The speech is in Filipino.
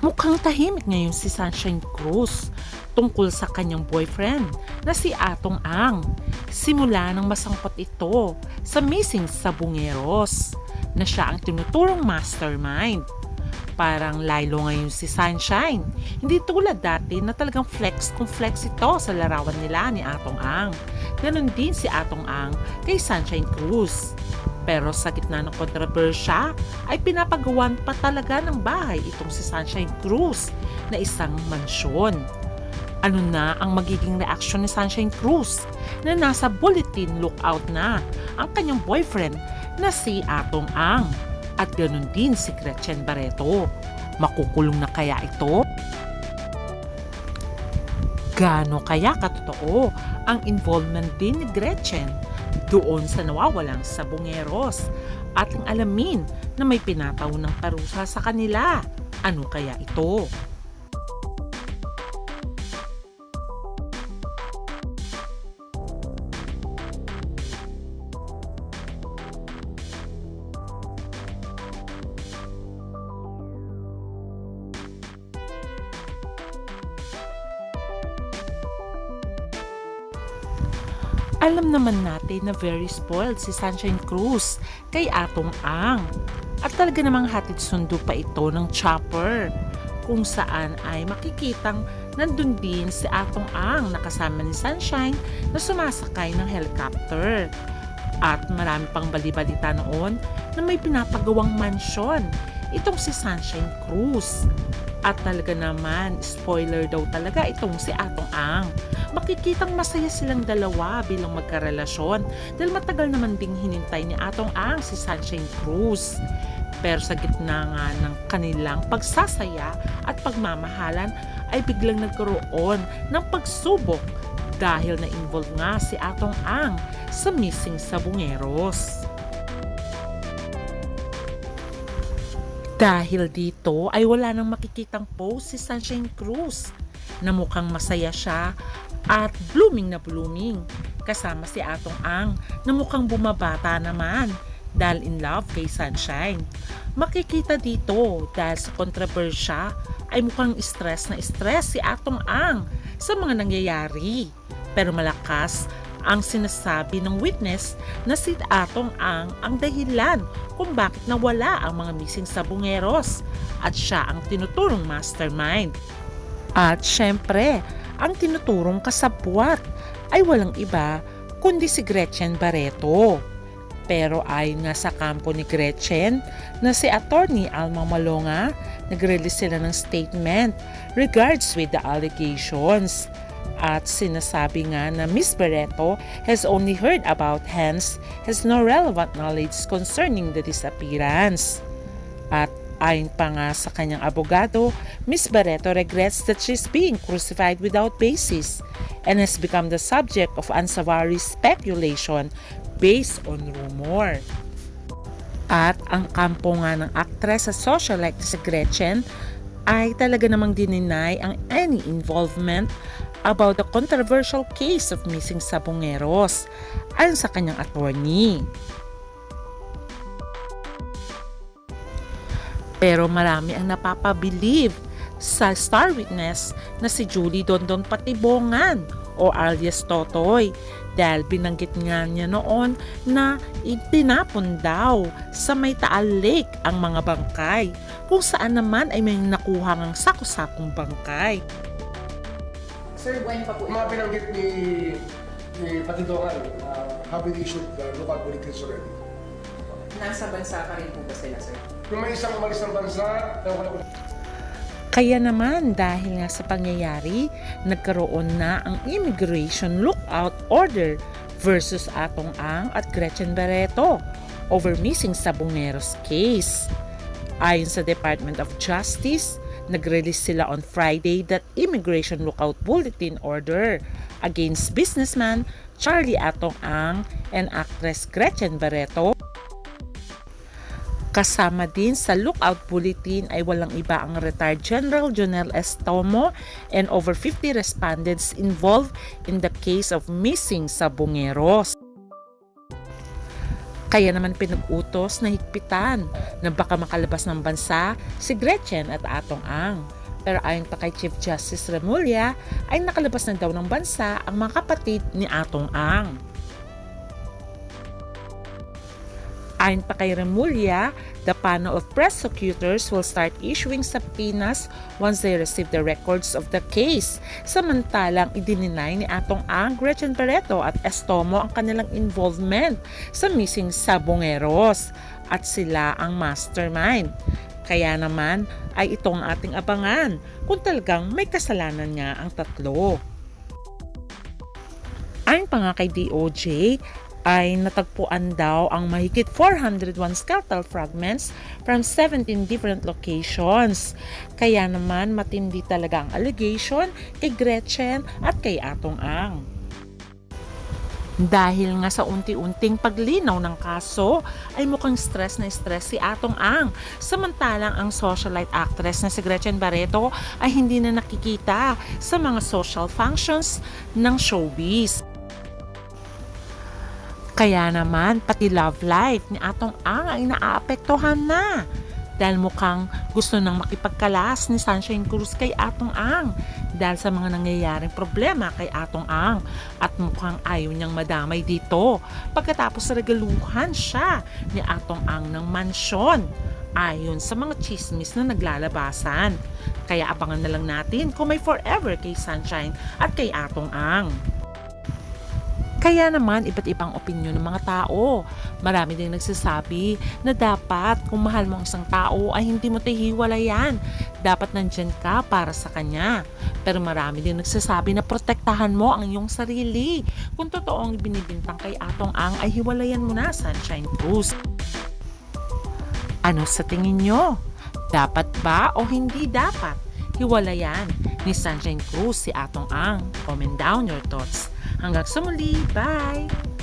Mukhang tahimik ngayon si Sunshine Cruz tungkol sa kanyang boyfriend na si Atong Ang. Simula nang masangkot ito sa missing sa Bungeros na siya ang tinuturong mastermind. Parang lalo ngayon si Sunshine. Hindi tulad dati na talagang flex kung flex ito sa larawan nila ni Atong Ang. Ganon din si Atong Ang kay Sunshine Cruz. Pero sa gitna ng kontrobersya ay pinapagawan pa talaga ng bahay itong si Sunshine Cruz na isang mansyon. Ano na ang magiging reaksyon ni Sunshine Cruz na nasa bulletin lookout na ang kanyang boyfriend na si Atong Ang at ganun din si Gretchen Barreto. Makukulong na kaya ito? Gaano kaya katotoo ang involvement din ni Gretchen doon sa nawawalang sa Bungeros? Ating alamin na may pinataw ng parusa sa kanila. Ano kaya ito? Alam naman natin na very spoiled si Sunshine Cruz kay Atong Ang. At talaga namang hatid sundo pa ito ng chopper kung saan ay makikitang nandun din si Atong Ang nakasama ni Sunshine na sumasakay ng helicopter. At marami pang bali-balita noon na may pinapagawang mansyon itong si Sunshine Cruz. At talaga naman, spoiler daw talaga itong si Atong Ang. Makikitang masaya silang dalawa bilang magkarelasyon dahil matagal naman ding hinintay ni Atong Ang si Sunshine Cruz. Pero sa gitna nga ng kanilang pagsasaya at pagmamahalan ay biglang nagkaroon ng pagsubok dahil na-involve nga si Atong Ang sa missing sa Bungeros. Dahil dito ay wala nang makikitang post si Sunshine Cruz na mukhang masaya siya at blooming na blooming kasama si Atong Ang na mukhang bumabata naman dahil in love kay Sunshine. Makikita dito dahil sa kontrobersya ay mukhang stress na stress si Atong Ang sa mga nangyayari. Pero malakas ang sinasabi ng witness na si Atong ang dahilan kung bakit nawala ang mga missing sa Bungeros at siya ang tinuturong mastermind. At syempre, ang tinuturong kasabwat ay walang iba kundi si Gretchen Barreto. Pero ayon nga sa kampo ni Gretchen na si Attorney Alma Malonga, nag-release sila ng statement regards with the allegations. At sinasabi nga na Miss Barreto has only heard about, hence has no relevant knowledge concerning the disappearance. At ayon pa nga sa kanyang abogado, Miss Barreto regrets that she's being crucified without basis and has become the subject of unsavory speculation based on rumor. At ang kampo nga ng aktres sa socialite si Gretchen ay talaga namang dininay ang any involvement about the controversial case of missing sa Bungeros ayon sa kanyang attorney. Pero marami ang napapabilib sa star witness na si Julie Dondon Patibongan o alias Totoy dahil binanggit nga niya noon na itinapon daw sa may Taal Lake ang mga bangkay kung saan naman ay may nakuha ng sako-sakong bangkay. Sir, when pa po Mga binanggit ni Patidongan, have been issued local bulletins already. nasa bansa pa rin po ba sila, sir? Kung may isang umalis ng bansa, wala ko. Kaya naman dahil nga sa pangyayari, nagkaroon na ang immigration lookout order versus Atong Ang at Gretchen Barreto over missing sa Bungeros case. Ayon sa Department of Justice, nag-release sila on Friday that immigration lookout bulletin order against businessman Charlie Atong Ang and actress Gretchen Barreto. Kasama din sa lookout bulletin ay walang iba ang retired General Jonel S. Tomo and over 50 respondents involved in the case of missing sa Bungeros. Kaya naman pinag-utos na higpitan na baka makalabas ng bansa si Gretchen at Atong Ang. Pero ayon pa kay Chief Justice Remulla, ay nakalabas na daw ng bansa ang mga kapatid ni Atong Ang. Ayon pa kay Remulla, the panel of prosecutors will start issuing subpoenas once they receive the records of the case. Samantalang idininay ni Atong Ang, Gretchen Barreto at Estomo ang kanilang involvement sa missing Sabongeros at sila ang mastermind. Kaya naman ay itong ating abangan kung talagang may kasalanan nga ang tatlo. Ayon pa nga kay DOJ, ay natagpuan daw ang mahigit 401 skeletal fragments from 17 different locations. Kaya naman matindi talaga ang allegation kay Gretchen at kay Atong Ang. Dahil nga sa unti-unting paglinaw ng kaso, ay mukhang stress na stress si Atong Ang. Samantalang ang socialite actress na si Gretchen Barreto ay hindi na nakikita sa mga social functions ng showbiz. Kaya naman, pati love life ni Atong Ang ay naaapektuhan na. Dahil mukhang gusto nang makipagkalas ni Sunshine Cruz kay Atong Ang dahil sa mga nangyayaring problema kay Atong Ang at mukhang ayaw niyang madamay dito pagkatapos regaluhan siya ni Atong Ang ng mansyon ayon sa mga chismis na naglalabasan. Kaya abangan na lang natin kung may forever kay Sunshine at kay Atong Ang. Kaya naman, iba't ibang opinyon ng mga tao. Marami din nagsasabi na dapat kung mahal mo ang isang tao ay hindi mo hiwalayan. Dapat nandyan ka para sa kanya. Pero marami din nagsasabi na protektahan mo ang iyong sarili. Kung totoo ang binibintang kay Atong Ang ay hiwalayan mo na, Sunshine Cruz. Ano sa tingin nyo? Dapat ba o hindi dapat hiwalayan ni Sunshine Cruz si Atong Ang? Comment down your thoughts. Hanggang sa muli, bye!